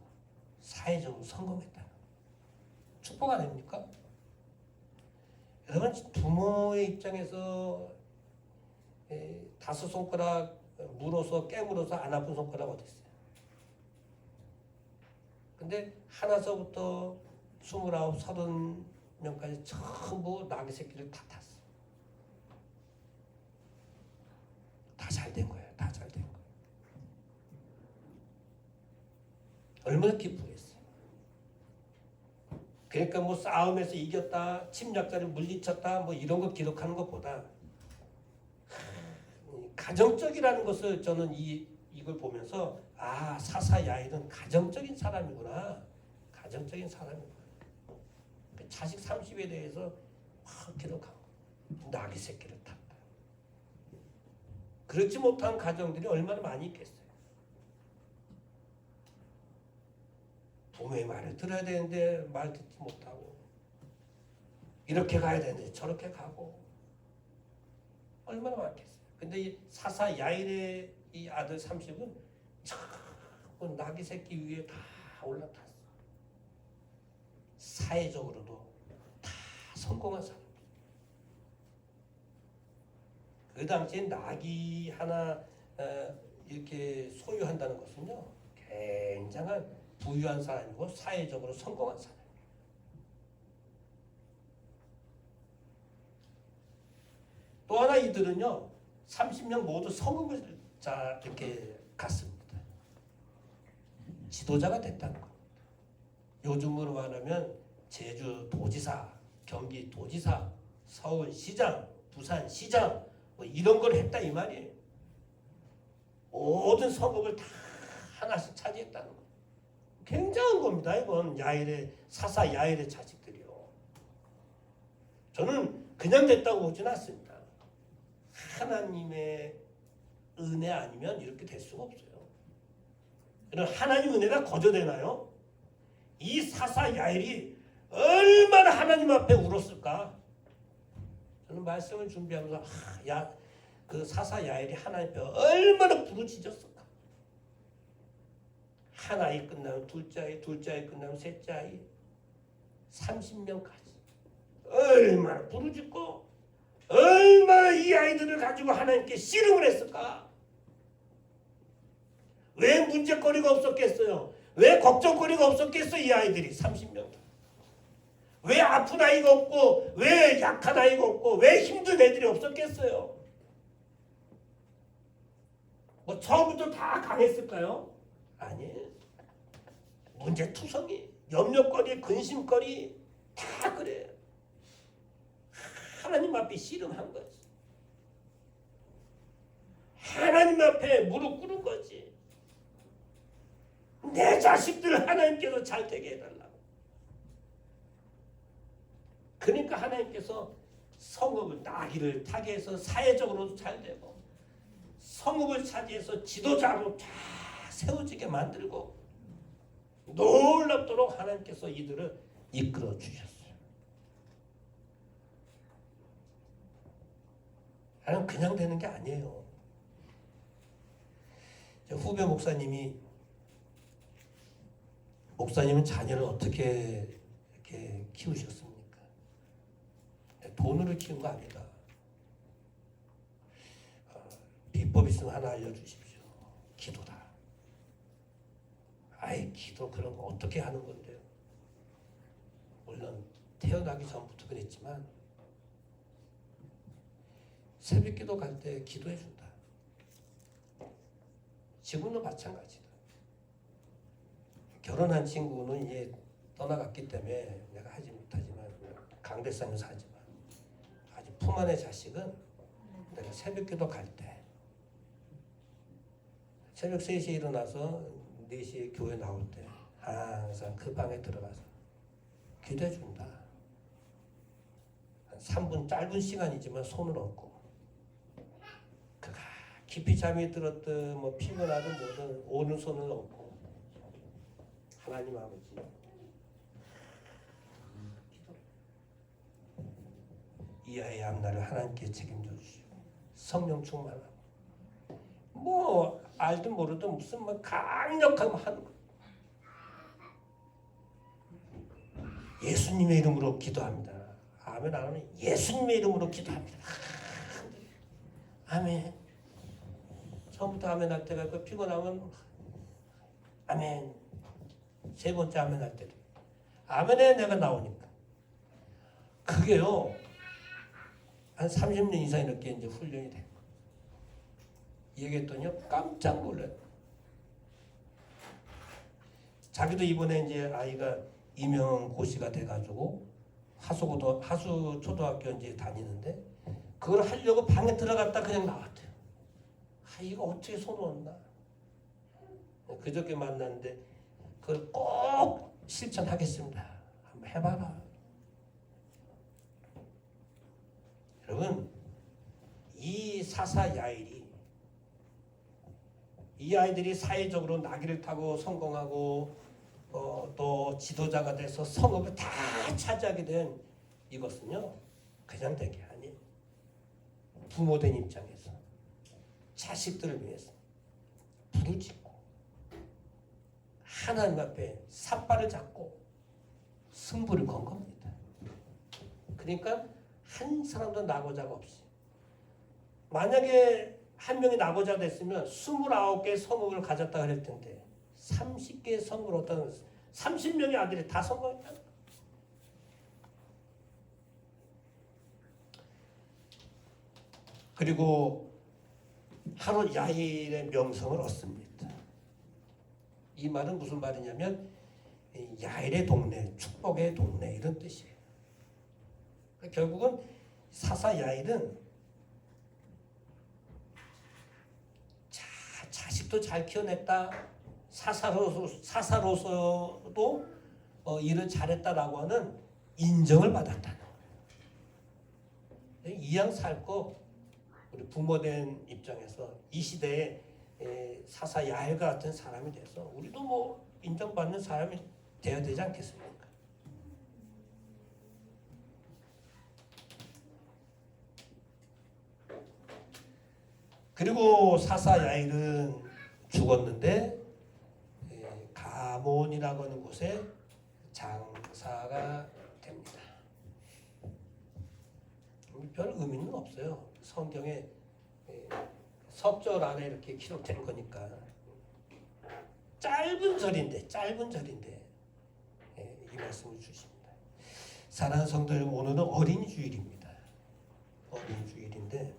사회적으로 성공했다는 겁니다. 축복 아닙니까? 여러분 부모의 입장에서 다섯 손가락 물어서 깨물어서 안 아픈 손가락 어디 있어요? 근데 하나서부터 29, 30명까지 전부 나귀 새끼를 다 탔어. 다 잘 된 거예요. 다 잘 된 거예요. 얼마나 기쁘겠어요. 그러니까 뭐 싸움에서 이겼다, 침략자를 물리쳤다, 뭐 이런 거 기록하는 것보다 가정적이라는 것을 저는 이걸 보면서 사사 야일은 가정적인 사람이구나. 가정적인 사람이구나. 자식 30에 대해서 확 기록한 거. 나귀 새끼를 탔다. 그렇지 못한 가정들이 얼마나 많이 있겠어요. 부모의 말을 들어야 되는데 말 듣지 못하고 이렇게 가야 되는데 저렇게 가고 얼마나 많겠어요. 근데 이 사사 야일의 이 아들 30은 전부 나귀 새끼 위에 다 올라탔어. 사회적으로도 다 성공한 사람. 그 당시에 나귀 하나 이렇게 소유한다는 것은요, 굉장한 부유한 사람이고 사회적으로 성공한 사람. 또 하나 이들은요, 30명 모두 성읍을 이렇게 갔습니다. 지도자가 됐다는 겁니다. 요즘으로 말하면 제주 도지사, 경기 도지사, 서울시장, 부산시장 뭐 이런 걸 했다 이 말이에요. 모든 성읍을 다 하나씩 차지했다는 거예요. 굉장한 겁니다. 이건 야일의 사사 야일의 자식들이요. 저는 그냥 됐다고 보지는 않습니다. 하나님의 은혜 아니면 이렇게 될 수가 없어요. 그럼 하나님 은혜가 거저되나요? 이 사사 야일이 얼마나 하나님 앞에 울었을까? 저는 말씀을 준비하면서 그 사사 야일이 하나님 앞에 얼마나 부르짖었을까? 한 아이 끝나면 둘째 아이, 둘째 아이 끝나면 셋째 아이, 30명까지 얼마나 부르짖고 얼마나 이 아이들을 가지고 하나님께 씨름을 했을까? 왜 문제거리가 없었겠어요? 왜 걱정거리가 없었겠어요? 이 아이들이 30명. 왜 아픈 아이가 없고 왜 약한 아이가 없고 왜 힘든 애들이 없었겠어요? 뭐 처음부터 다 강했을까요? 아니에요. 문제투성이, 염려거리, 근심거리 다 그래요. 하나님 앞에 씨름한 거지. 하나님 앞에 무릎 꿇은 거지. 내 자식들을 하나님께서 잘 되게 해달라고. 그러니까 하나님께서 성읍을 나귀를 타게 해서 사회적으로도 잘 되고 성읍을 차지해서 지도자로 쫙 세워지게 만들고 놀랍도록 하나님께서 이들을 이끌어 주셨어요. 하나님 그냥 되는 게 아니에요. 후배 목사님은 자녀를 어떻게 이렇게 키우셨습니까? 돈으로 키운 거 아니다. 비법 있으면 하나 알려주십시오. 기도다. 아이 기도 그런 거 어떻게 하는 건데요? 물론 태어나기 전부터 그랬지만 새벽기도 갈 때 기도해 준다. 지금도 마찬가지다. 결혼한 친구는 이제 떠나갔기 때문에 내가 하지 못하지만 강대상에서 하지만 아직 품 안의 자식은 내가 새벽기도 갈 때 새벽 3시에 일어나서 4시에 교회 나올 때 항상 그 방에 들어가서 기도해 준다. 한 3분 짧은 시간이지만 손을 얹고 그가 깊이 잠이 들었든 뭐 피곤하든 뭐든 오른손을 얹고 하나님 아버지 기도. 이 아이의 앞날을 하나님께 책임져 주시고 성령 충만하고 뭐 알든 모르든 무슨 뭐 강력하게 하는 거. 예수님의 이름으로 기도합니다. 아멘 안 하면 예수님의 이름으로 기도합니다. 아멘. 처음부터 아멘 할 때가 있고 피곤하면 아멘. 3번째 아멘 할 때도 아멘에 내가 나오니까 그게요 한 30년 이상 이렇게 이제 훈련이 된 거. 얘기했더니요 깜짝 놀라요. 자기도 이번에 이제 아이가 임용고시가 돼가지고 하수 초등학교 이제 다니는데 그걸 하려고 방에 들어갔다 그냥 나왔대요. 이거 어떻게 손을 얹나? 그저께 만났는데 그걸 꼭 실천하겠습니다. 한번 해봐라. 여러분 이 사사 야일이 이 아이들이 사회적으로 나귀를 타고 성공하고 또 지도자가 돼서 성읍을 다 차지하게 된 이것은요 그냥 된 게 아니에요. 부모된 입장에서 자식들을 위해서 부르짖고 하나님 앞에 삿발을 잡고 승부를 건 겁니다. 그러니까 한 사람도 낙오자가 없이, 만약에 한 명이 낙오자 됐으면 29개의 성읍을 가졌다 그럴 텐데 30개의 성읍을 어떤 30명의 아들이 다 성공했다. 그리고 하루 야일의 명성을 얻습니다. 이 말은 무슨 말이냐면 야일의 동네, 축복의 동네 이런 뜻이에요. 결국은 사사 야일은 자식도 잘 키워냈다, 사사로서도 일을 잘했다라고 하는 인정을 받았다는 거예요. 이왕 살 거 우리 부모된 입장에서 이 시대에 사사 야일 같은 사람이 돼서 우리도 뭐 인정받는 사람이 돼야 되지 않겠습니까? 그리고 사사 야일은 죽었는데 가몬이라고 하는 곳에 장사가 됩니다. 별 의미는 없어요. 성경에 석절 안에 이렇게 기록된 거니까. 짧은 절인데 이 말씀을 주십니다. 사랑하는 성도 여러분, 오늘은 어린이 주일입니다. 어린이 주일인데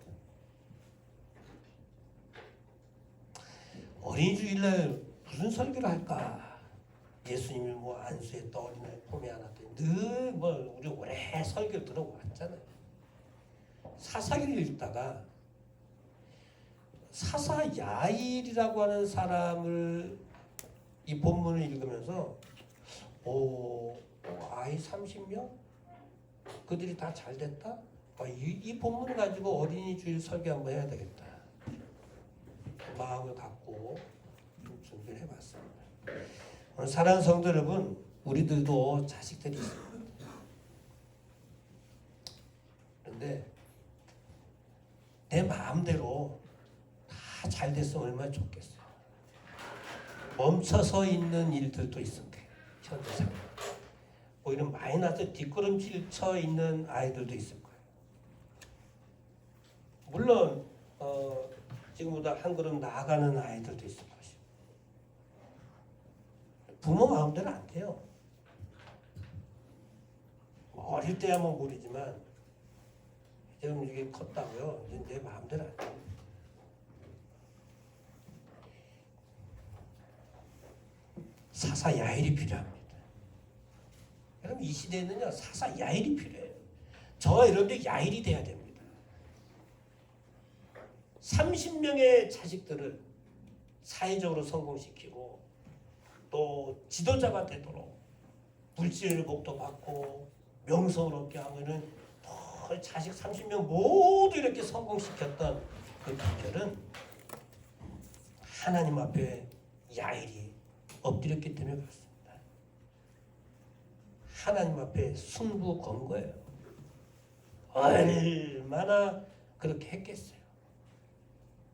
어린이 주일날 무슨 설교를 할까? 예수님이 뭐 안수에 떠올리는 봄에 하나 늘 뭐 우리 오래 설교 들어왔잖아요. 사사기를 읽다가 사사 야일이라고 하는 사람을 이 본문을 읽으면서 아이 30명? 그들이 다 잘 됐다? 이 본문을 가지고 어린이 주일 설교 한번 해야 되겠다. 마음을 갖고 준비를 해봤습니다. 오늘 사랑하는 성도 여러분, 우리들도 자식들이 있습니다. 그런데 내 마음대로 다 잘 됐으면 얼마나 좋겠어요. 멈춰서 있는 일들도 있을 거예요. 현대 상황. 오히려 마이너스 뒷걸음질 쳐 있는 아이들도 있을 거예요. 물론 지금보다 한 걸음 나아가는 아이들도 있을 것이고, 부모 마음대로 안 돼요. 어릴 때야 뭐 모르지만 지금 이게 컸다고요. 이제 내 마음대로 안 돼요. 사사 야일이 필요합니다. 여러분, 이 시대에는요 사사 야일이 필요해요. 저와 여러분들 야일이 돼야 됩니다. 30명의 자식들을 사회적으로 성공시키고 또 지도자가 되도록 물질복도 받고 명성을 얻게 하면은 또 자식 30명 모두 이렇게 성공시켰던 그 비결은 하나님 앞에 야일이 엎드렸기 때문에 그렇습니다. 하나님 앞에 승부 건 거예요. 얼마나 그렇게 했겠어요.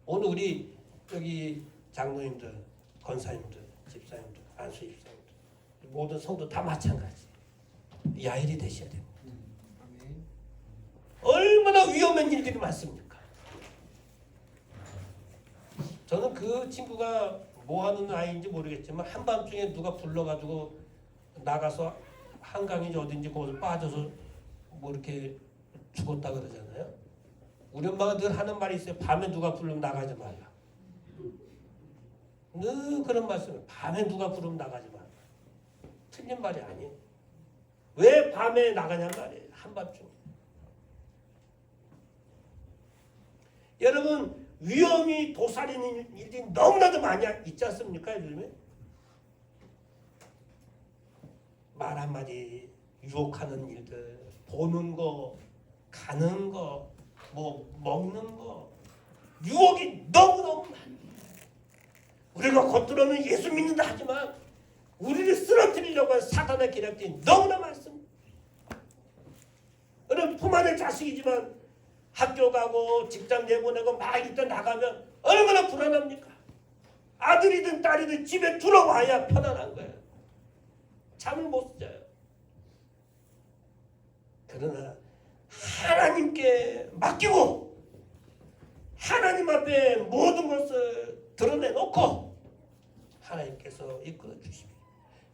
오늘 우리 여기 장로님들, 권사님들, 집사님들, 안수 집사님들, 모든 성도 다 마찬가지. 야일이 되셔야 됩니다. 얼마나 위험한 일들이 많습니까? 저는 그 친구가 뭐 하는 아이인지 모르겠지만 한밤중에 누가 불러가지고 나가서 한강인지 어딘지 거기서 빠져서 뭐 이렇게 죽었다 그러잖아요. 우리 엄마가 늘 하는 말이 있어요. 밤에 누가 부르면 나가지 말라. 늘 그런 말씀을, 밤에 누가 부르면 나가지 말라. 틀린 말이 아니에요. 왜 밤에 나가냔 말이에요. 한밤중에. 여러분, 위험이 도사리는 일이 너무나도 많이 있지 않습니까? 요즘에 말 한마디 유혹하는 일들, 보는 거, 가는 거, 뭐 먹는 거, 유혹이 너무너무 많아요. 우리가 겉으로는 예수 믿는다 하지만 우리를 쓰러뜨리려고 하는 사단의 계략들이 너무나 많습니다. 하나님의 자식이지만 학교 가고 직장 내보내고 막 일단 나가면 얼마나 불안합니까? 아들이든 딸이든 집에 들어와야 편안한 거예요. 잠을 못 자요. 그러나 하나님께 맡기고 하나님 앞에 모든 것을 드러내놓고 하나님께서 이끌어 주십니다.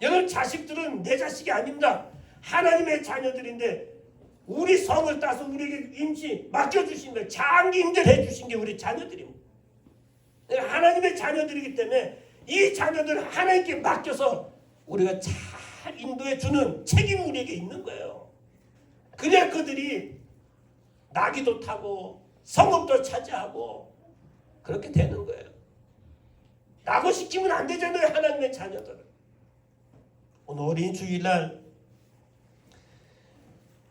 여러분, 자식들은 내 자식이 아닙니다. 하나님의 자녀들인데 우리 성을 따서 우리에게 임시 맡겨주신 거예요. 장기 임대를 해주신 게 우리 자녀들입니다. 하나님의 자녀들이기 때문에 이 자녀들을 하나님께 맡겨서 우리가 잘 인도해 주는 책임이 우리에게 있는 거예요. 그래야 그들이 나귀도 타고 성읍도 차지하고 그렇게 되는 거예요. 낙오시키면 안 되잖아요, 하나님의 자녀들을. 오늘 어린이 주일날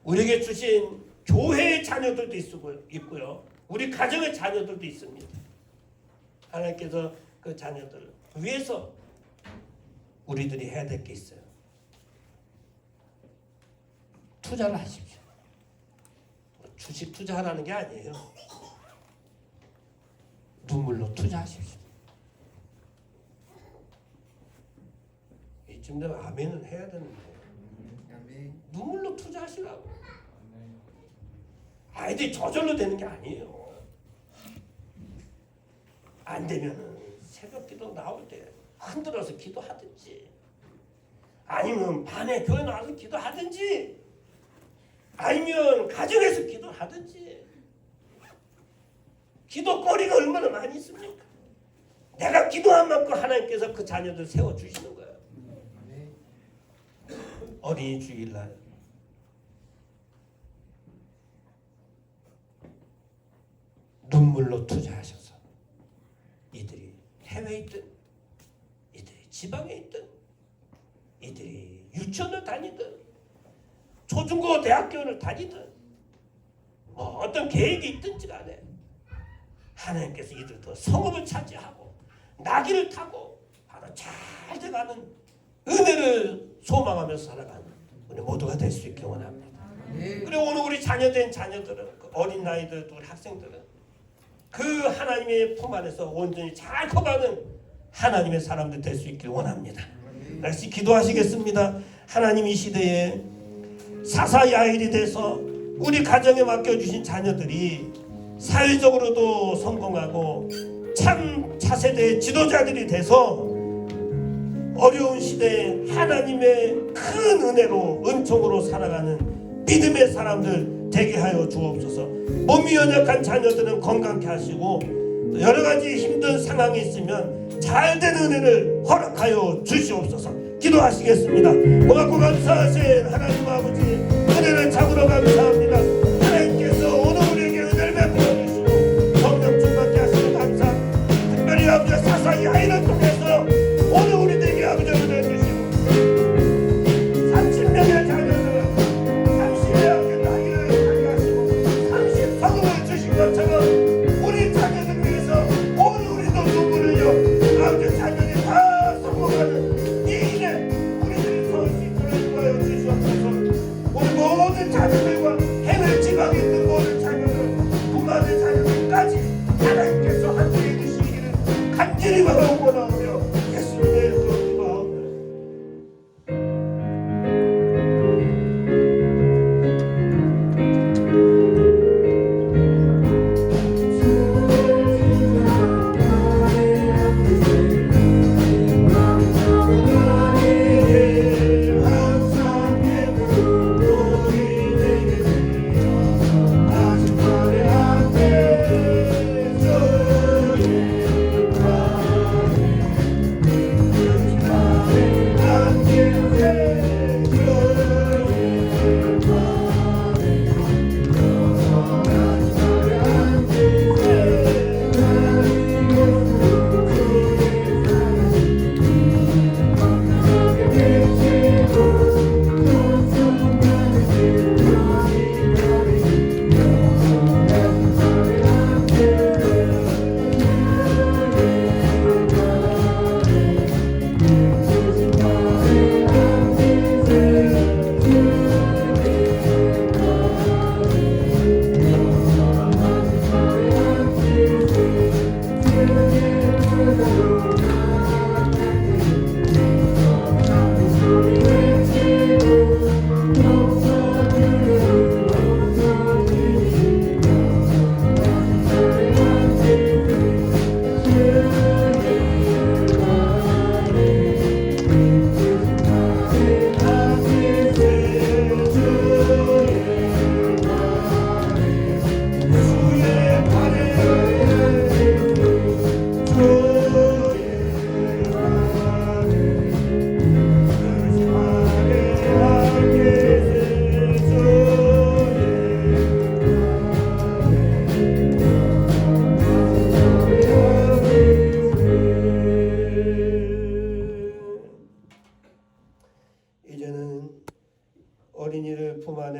우리에게 주신 교회의 자녀들도 있고요. 우리 가정의 자녀들도 있습니다. 하나님께서 그 자녀들을 위해서 우리들이 해야 될 게 있어요. 투자를 하십시오. 주식 투자하라는 게 아니에요. 눈물로 투자하십시오. 이쯤 되면 아멘은 해야 되는데 눈물로 투자하시라고. 아이들이 저절로 되는 게 아니에요. 안 되면 새벽 기도 나올 때 흔들어서 기도하든지, 아니면 밤에 교회 나와서 기도하든지, 아니면 가정에서 기도하든지. 기도거리가 얼마나 많이 있습니까? 내가 기도한 만큼 하나님께서 그 자녀들 세워주시는 거예요. 어린이 주일날 눈물로 투자하셔서 이들이 해외에 있든 이들이 지방에 있든 이들이 유치원을 다니든 초중고 대학교를 다니든 뭐 어떤 계획이 있든지 간에 하나님께서 이들도 성읍을 차지하고 나귀를 타고 바로 잘 돼가는 은혜를 소망하면서 살아가는 우리 모두가 될 수 있기 원합니다. 그리고 오늘 우리 자녀된 자녀들은, 그 어린 나이들, 우리 학생들은 그 하나님의 품 안에서 온전히 잘 커가는 하나님의 사람들 될 수 있길 원합니다. 다시 기도하시겠습니다. 하나님, 이 시대에 사사야일이 돼서 우리 가정에 맡겨주신 자녀들이 사회적으로도 성공하고 참 차세대의 지도자들이 돼서 어려운 시대에 하나님의 큰 은혜로 은총으로 살아가는 믿음의 사람들 되게 하여 주옵소서. 몸이 연약한 자녀들은 건강케 하시고 여러 가지 힘든 상황이 있으면 잘된 은혜를 허락하여 주시옵소서. 기도하시겠습니다. 고맙고 감사하신 하나님 아버지, 은혜를 참으로 감사합니다. 하나님께서 오늘 우리에게 은혜를 베풀어 주시고 성령 충만케 하시니 감사합니다. 특별히 아버지 사사 야인을 통해서 오늘 우리들에게 아버지 은혜 주시고 30명의 자녀들은 30의 아버지 나이를 가져가시고 30성을 주신 것처럼 우리 자녀들 위해서 오늘 우리도 눈물을 흘려 아버지 자녀들이 다 성공하는 이 일에 우리들이 서 있도록 도와주시옵소서.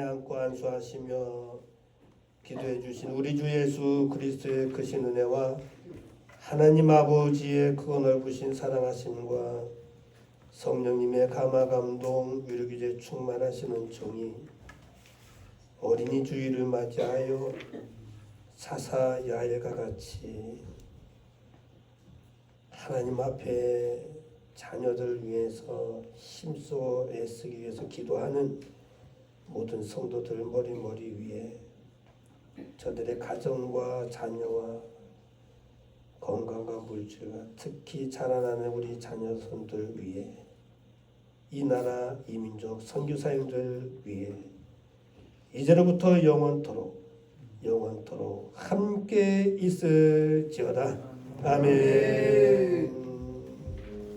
안에 안고 안수하시며 기도해 주신 우리 주 예수 그리스도의 크신 은혜와 하나님 아버지의 크고 넓으신 사랑하심과 성령님의 감화 감동 위로기제 충만하시는 종이 어린이 주일을 맞이하여 사사 야일과 같이 하나님 앞에 자녀들 위해서 힘써 애쓰기 위해서 기도하는 모든 성도들 머리 위에 저들의 가정과 자녀와 건강과 물질과 특히 자라나는 우리 자녀손들 위에 이 나라 이 민족 선교사님들 위에 이제로부터 영원토록 함께 있을지어다. 아멘.